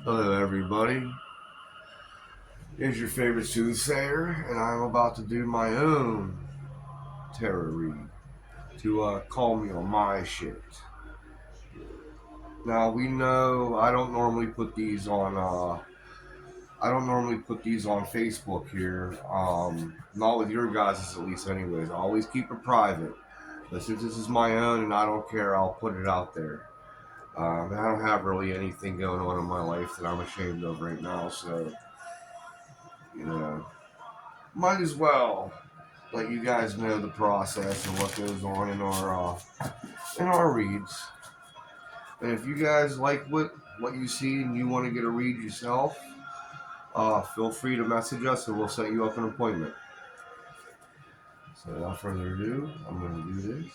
Hello, everybody. Here's your favorite soothsayer, and I'm about to do my own tarot read to call me on my shit. Now we know I don't normally put these on. I don't normally put these on Facebook here. Not with your guys' at least, anyways. I always keep it private. But since this is my own and I don't care, I'll put it out there. I don't have really anything going on in my life that I'm ashamed of right now, so you know, might as well let you guys know the process and what goes on in our reads. And if you guys like what you see and you want to get a read yourself, feel free to message us and we'll set you up an appointment. So without further ado, I'm going to do this.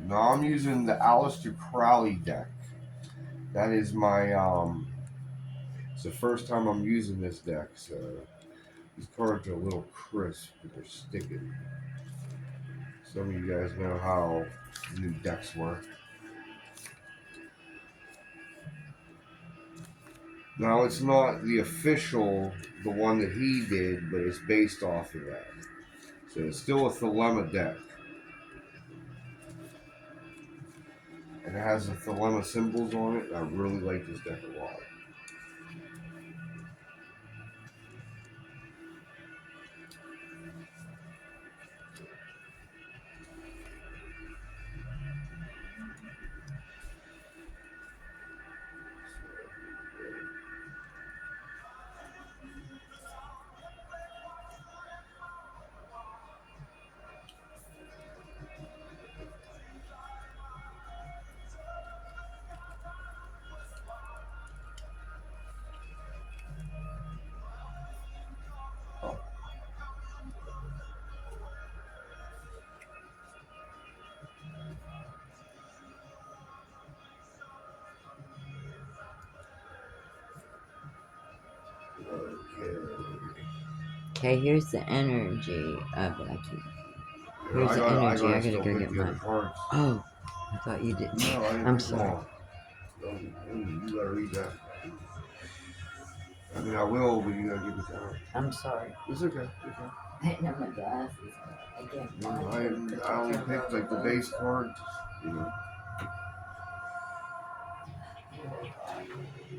Now I'm using the Aleister Crowley deck. That is my it's the first time I'm using this deck, so these cards are a little crisp, but they're sticking. Some of you guys know how new decks work. Now it's not the official, the one that he did, but it's based off of that. So it's still a Thelema deck. And it has the Thelema symbols on it. I really like this deck a lot. Okay, here's the energy of it. Here's I the gotta, I energy. I gotta gotta still go pick get the other mine. cards. Oh, I thought you did. No, I didn't I'm pick them sorry. all. You gotta read that. I mean, I will, but you gotta give it to her. I'm sorry. It's okay. I didn't have my glasses. I can't find I only picked like the base cards. You know.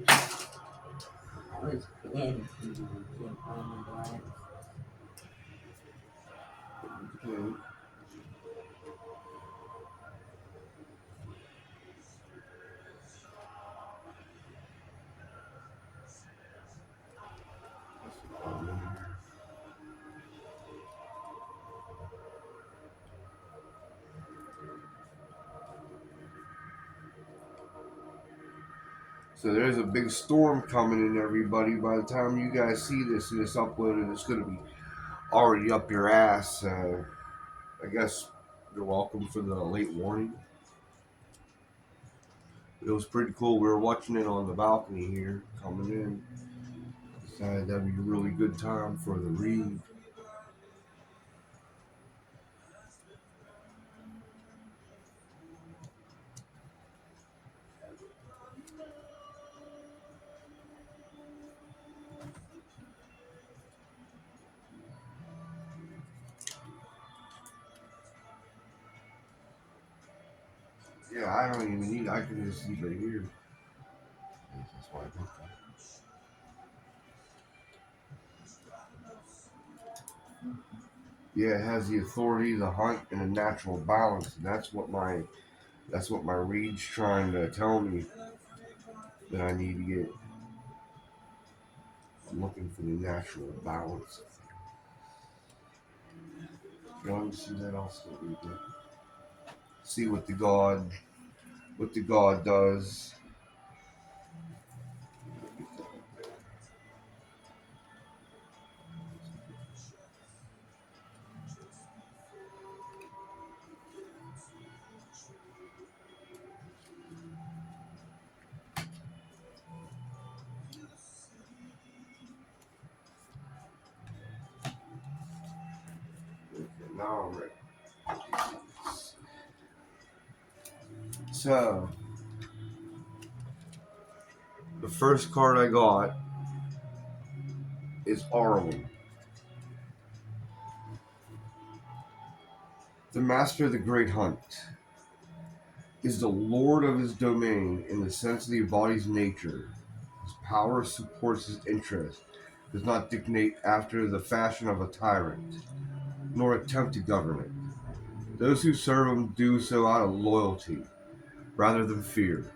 I was in. Can't find my glasses. Okay. So there's a big storm coming in, everybody. By the time you guys see this and it's uploaded, it's going to be already up your ass. I guess you're welcome for the late warning. It was pretty cool. We were watching it on the balcony here, coming in. Decided that'd be a really good time for the read. Yeah, I don't even need. I can just see right here. That's why I picked that. Yeah, it has the authority, the hunt, and a natural balance. And that's what my read's trying to tell me that I need to get. I'm looking for the natural balance. You want to see that? I'll still read that. See what the god what the god does. Okay, now I'm ready. So, the first card I got is Arwen. The master of the great hunt is the lord of his domain in the sense of the body's nature. His power supports his interest, does not dictate after the fashion of a tyrant, nor attempt to govern it. Those who serve him do so out of loyalty, rather than fear,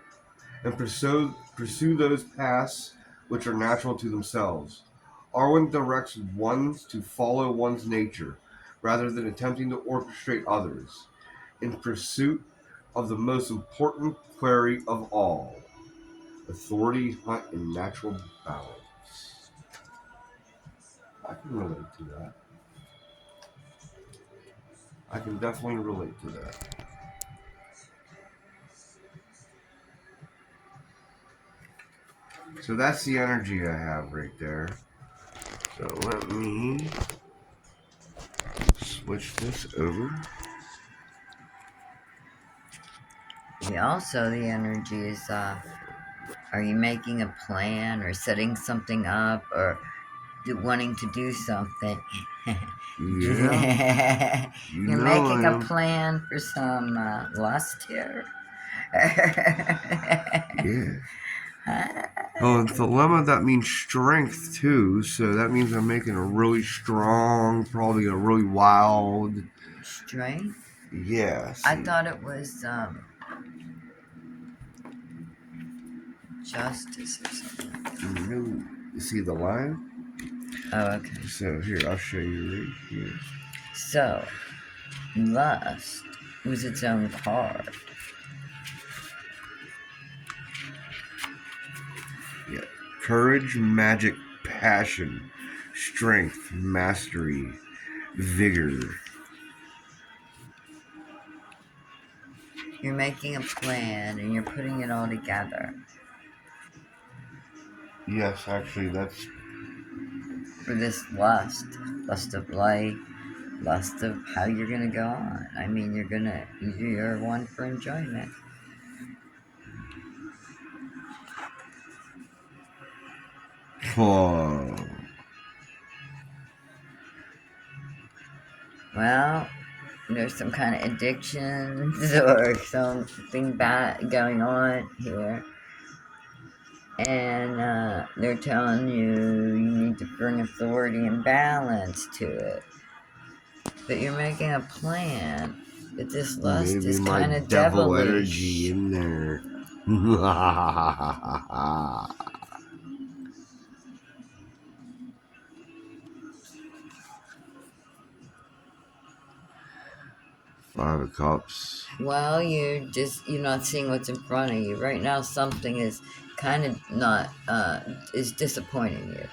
and pursue those paths which are natural to themselves. Arwen directs one to follow one's nature, rather than attempting to orchestrate others, in pursuit of the most important query of all: authority, hunt, and natural balance. I can relate to that. I can definitely relate to that. So that's the energy I have right there. So let me switch this over. Also, the energy is, are you making a plan or setting something up or wanting to do something? Yeah, you You're know making I a am. plan for some lust here. Yeah. Oh, and Thelema, that means strength too. So that means I'm making a really strong, probably a really wild. Strength? Yeah. I See. thought it was justice or something. No. You see the line? Oh, okay. So here, I'll show you right here. So, lust was its own card. Yeah. Courage, magic, passion, strength, mastery, vigor. You're making a plan and you're putting it all together Yes, actually, that's for this lust. Lust of life, lust of how you're gonna go on. I mean, you're one for enjoyment. oh, Well, there's some kind of addictions or something bad going on here. And they're telling you need to bring authority and balance to it. But you're making a plan. But this lust maybe is my kind of devil energy devilish. in there. 5 of Cups. Well, you're not seeing what's in front of you right now. Something is kind of not is disappointing you,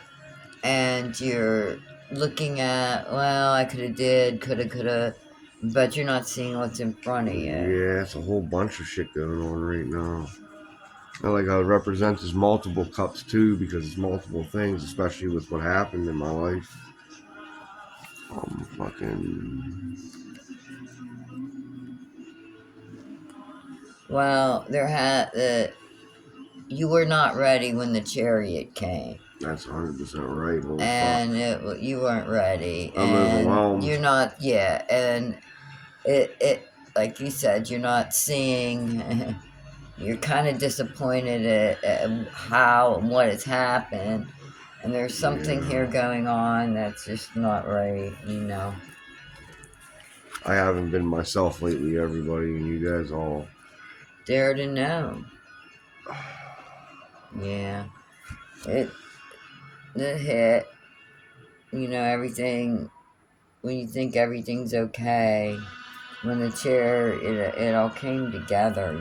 and you're looking at, well, I coulda, but you're not seeing what's in front of you. Yeah, it's a whole bunch of shit going on right now. I like how it represents as multiple cups too, because it's multiple things, especially with what happened in my life. Fucking. Well, you were not ready when the chariot came, That's 100% right. Holy and fuck. you weren't ready, I'm and overwhelmed. you're not. Yeah, and it like you said, you're not seeing. You're kind of disappointed at how and what has happened, and there's something Yeah. here going on that's just not right. I haven't been myself lately, everybody, and you guys all. Dare to know. Yeah. It hit, everything, when you think everything's okay, when the chair, it all came together.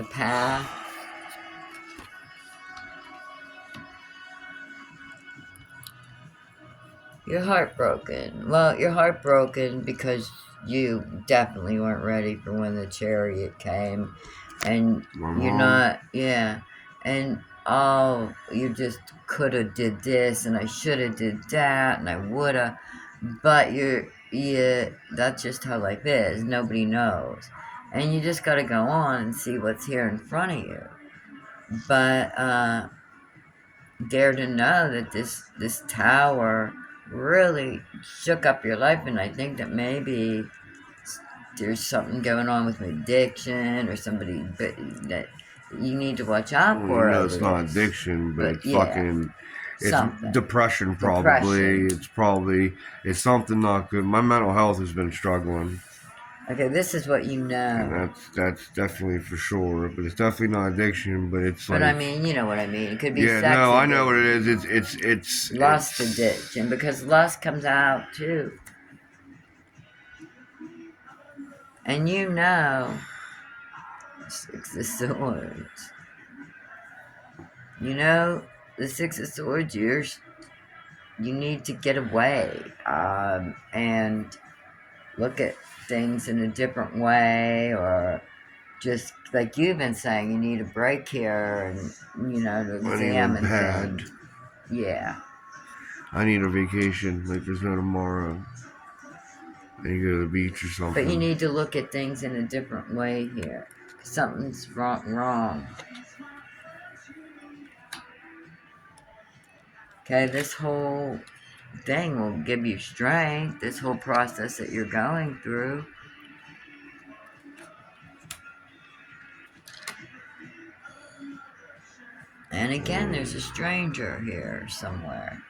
the path. You're heartbroken. Well, you're heartbroken because you definitely weren't ready for when the chariot came. And My you're mom. not, yeah. And oh, you just coulda did this and I shoulda did that and I woulda. But yeah, that's just how life is. Nobody knows. And you just gotta go on and see what's here in front of you. But dare to know that this tower really shook up your life, and I think that maybe there's something going on with addiction or somebody that you need to watch out Well, you for know over it's not this. addiction, but But it's yeah, fucking, it's something. depression probably. Depression. It's something not good. My mental health has been struggling, Okay, this is what you and know. that's definitely for sure. But it's definitely not addiction. But it's But I like, mean, you know what I mean. It could be yeah, sex no, I know what it addiction, is. lust It's. addiction, because lust comes out too. And you know, Six of Swords. You know, the Six of Swords, you need to get away and look at things in a different way, or just like you've been saying, you need a break here and, to I need a examine pad. things. Yeah. I need a vacation like there's no tomorrow. I need to go to the beach or But you something. need to look at things in a different way here. Something's wrong. Okay, this whole thing will give you strength, this whole process that you're going through. And again, there's a stranger here somewhere.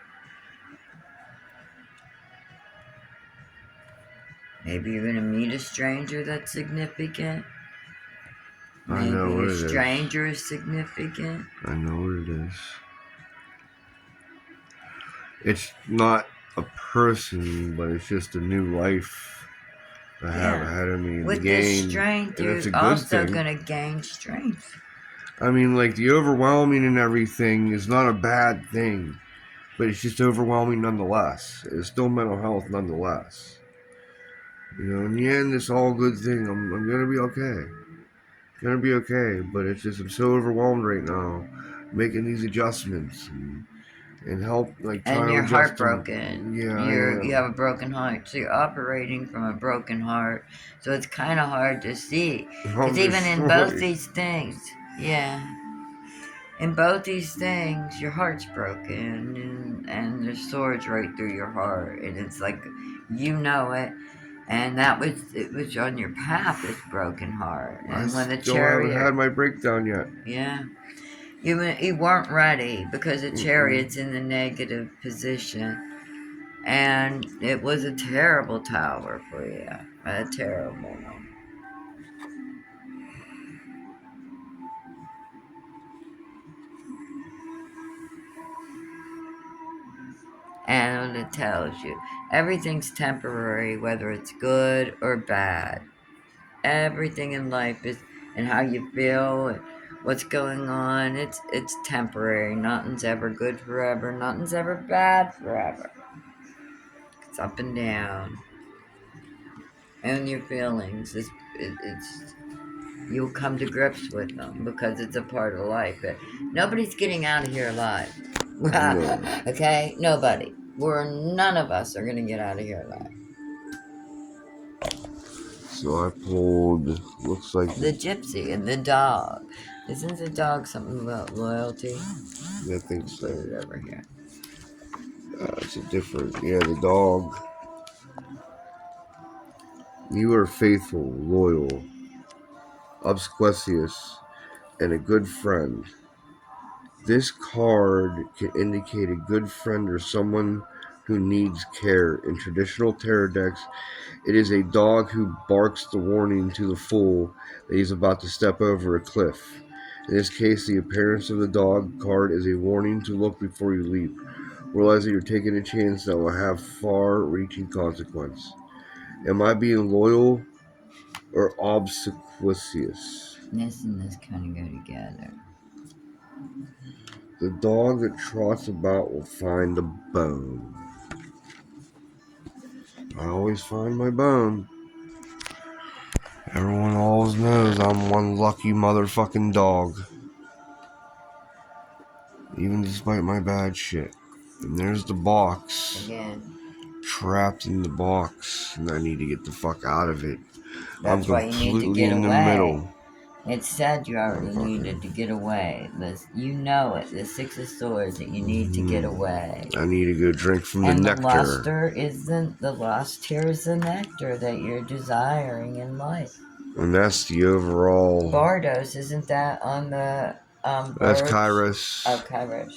Maybe you're going to meet a stranger that's significant. I know Maybe what a it is. stranger is significant. I know what it is. It's not a person, but it's just a new life I have Yeah. ahead of me to With this gain, strength, and it's you're a good also thing. going to gain strength. I mean, like the overwhelming and everything is not a bad thing, but it's just overwhelming nonetheless. It's still mental health nonetheless. You know, in the end, it's all a good thing. I'm gonna be okay. Gonna be okay, but it's just I'm so overwhelmed right now, making these adjustments and help like And trying to you're adjust heartbroken. them. Yeah, I You have am. a broken heart, so you're operating from a broken heart. So it's kind of hard to see, I'm because even in both destroyed. these things, yeah, in both these things, your heart's broken, and there's swords right through your heart, and it's like you know it, and it was on your path, this broken heart, I and when the still haven't chariot, had my breakdown yet. yeah, you weren't ready because the Mm-mm. chariot's in the negative position. And it was a terrible tower for you. A terrible one. And it tells you everything's temporary, whether it's good or bad. Everything in life is, and how you feel, and what's going on. It's temporary. Nothing's ever good forever. Nothing's ever bad forever. It's up and down. And your feelings, it's you'll come to grips with them because it's a part of life. But nobody's getting out of here alive. No. Okay? Nobody. None of us are gonna get out of here alive. So I pulled. Looks like The gypsy and the dog. Isn't the dog something about loyalty? I think Put so. it over here. It's a different. Yeah, the dog. You are faithful, loyal, obsequious, and a good friend. This card can indicate a good friend or someone who needs care. In traditional tarot decks, it is a dog who barks the warning to the fool that he's about to step over a cliff. In this case, the appearance of the dog card is a warning to look before you leap. Realize that you're taking a chance that will have far-reaching consequence. Am I being loyal or obsequious? This and this kind of go together. The dog that trots about will find a bone. I always find my bone. Everyone always knows I'm one lucky motherfucking dog. Even despite my bad shit. And there's the box. Again, Trapped in the box. And I need to get the fuck out of it. that's I'm why you need to completely get in the away. middle. It said you already Motherfucker. needed to get away. You know it. The Six of Swords that you need to get away. I need to go drink from And the the nectar. luster isn't the lust. Here is the nectar that you're desiring in life. And that's the overall. Bardos, isn't that on the That's birds? Kairos. Oh, Kairos.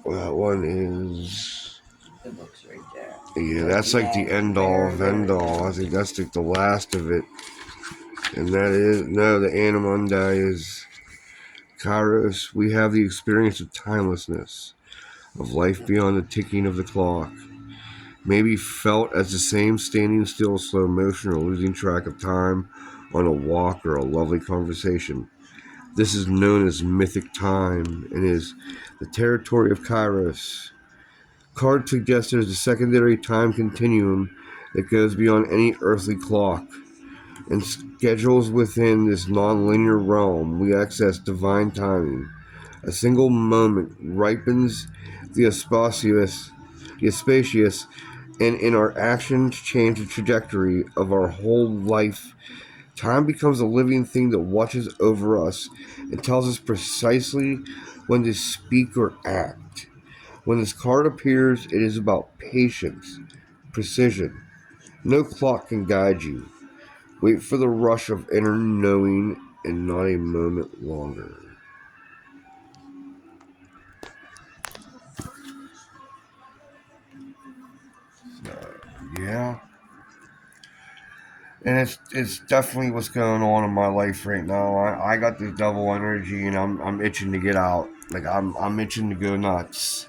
That one is. The book's right there. Yeah, that's like the end all of end all. I think that's like the last of it. And that is. No, the Animundi is. Kairos. We have the experience of timelessness, of life beyond the ticking of the clock. Maybe felt as the same standing still, slow motion, or losing track of time on a walk or a lovely conversation. This is known as mythic time and is the territory of Kairos. Card suggests there's a secondary time continuum that goes beyond any earthly clock. And schedules within this non-linear realm, we access divine timing. A single moment ripens the auspicious, and in our actions change the trajectory of our whole life. Time becomes a living thing that watches over us and tells us precisely when to speak or act. When this card appears, it is about patience, precision. No clock can guide you. Wait for the rush of inner knowing and not a moment longer. So, yeah. And it's definitely what's going on in my life right now. I got this devil energy, and I'm itching to get out. Like I'm itching to go nuts.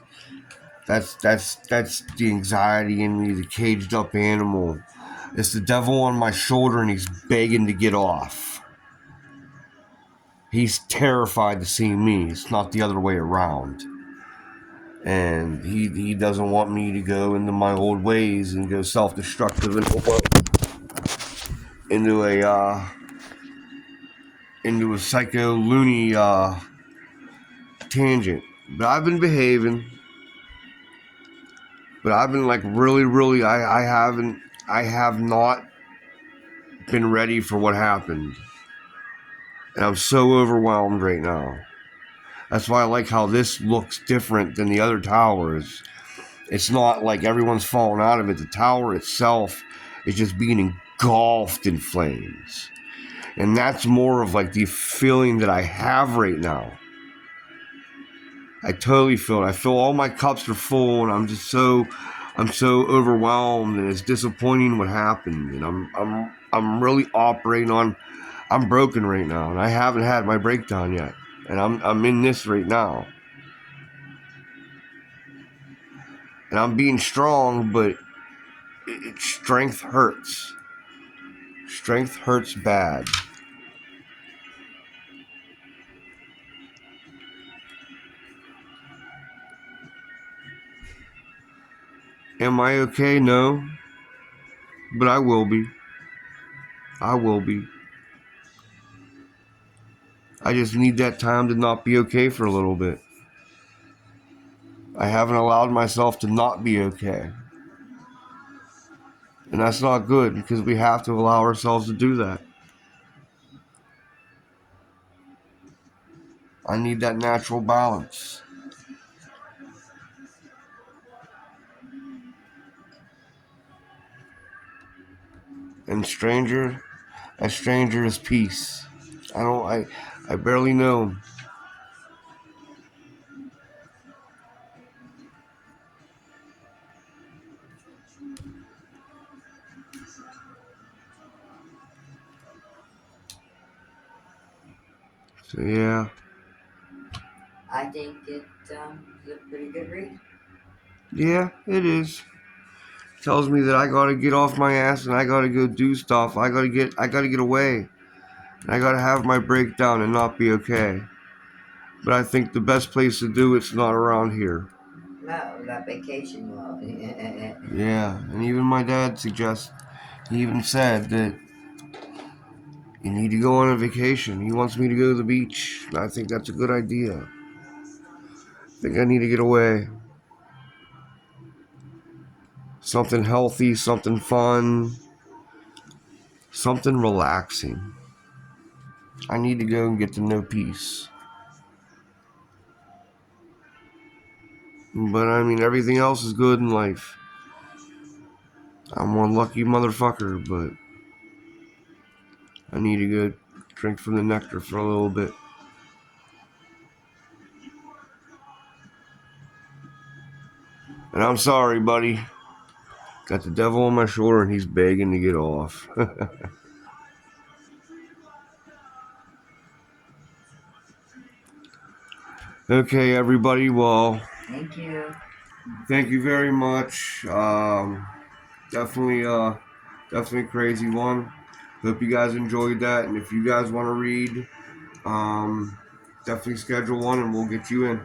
That's the anxiety in me, the caged up animal. It's the devil on my shoulder, and he's begging to get off. He's terrified to see me. It's not the other way around. And he doesn't want me to go into my old ways and go self-destructive and into a psycho loony tangent. But I've been behaving. But I've been like really I have not been ready for what happened. And I'm so overwhelmed right now. That's why I like how this looks different than the other towers. It's not like everyone's falling out of it. The tower itself is just being engulfed in flames. And that's more of like the feeling that I have right now. I totally feel it. I feel all my cups are full, and I'm so overwhelmed, and it's disappointing what happened. And I'm really operating on. I'm broken right now, and I haven't had my breakdown yet, and I'm in this right now, and I'm being strong, but strength hurts. Strength hurts bad. Am I okay? No. But I will be. I will be. I just need that time to not be okay for a little bit. I haven't allowed myself to not be okay. And that's not good, because we have to allow ourselves to do that. I need that natural balance. And a stranger is peace. I barely know him. So yeah. I think it's a pretty good read. Yeah, it is. Tells me that I gotta get off my ass and I gotta go do stuff. I gotta get away. I gotta have my breakdown and not be okay. But I think the best place to do it's not around here. No, that vacation will. Yeah, and even my dad he even said that you need to go on a vacation. He wants me to go to the beach. And I think that's a good idea. I think I need to get away. Something healthy, something fun, something relaxing. I need to go and get to know peace. But I mean, everything else is good in life. I'm one lucky motherfucker, but I need to go drink from the nectar for a little bit. And I'm sorry, buddy. Got the devil on my shoulder and he's begging to get off. Okay, everybody. Well, Thank you. thank you very much. Definitely, definitely a crazy one. Hope you guys enjoyed that. And if you guys want to read, definitely schedule one and we'll get you in.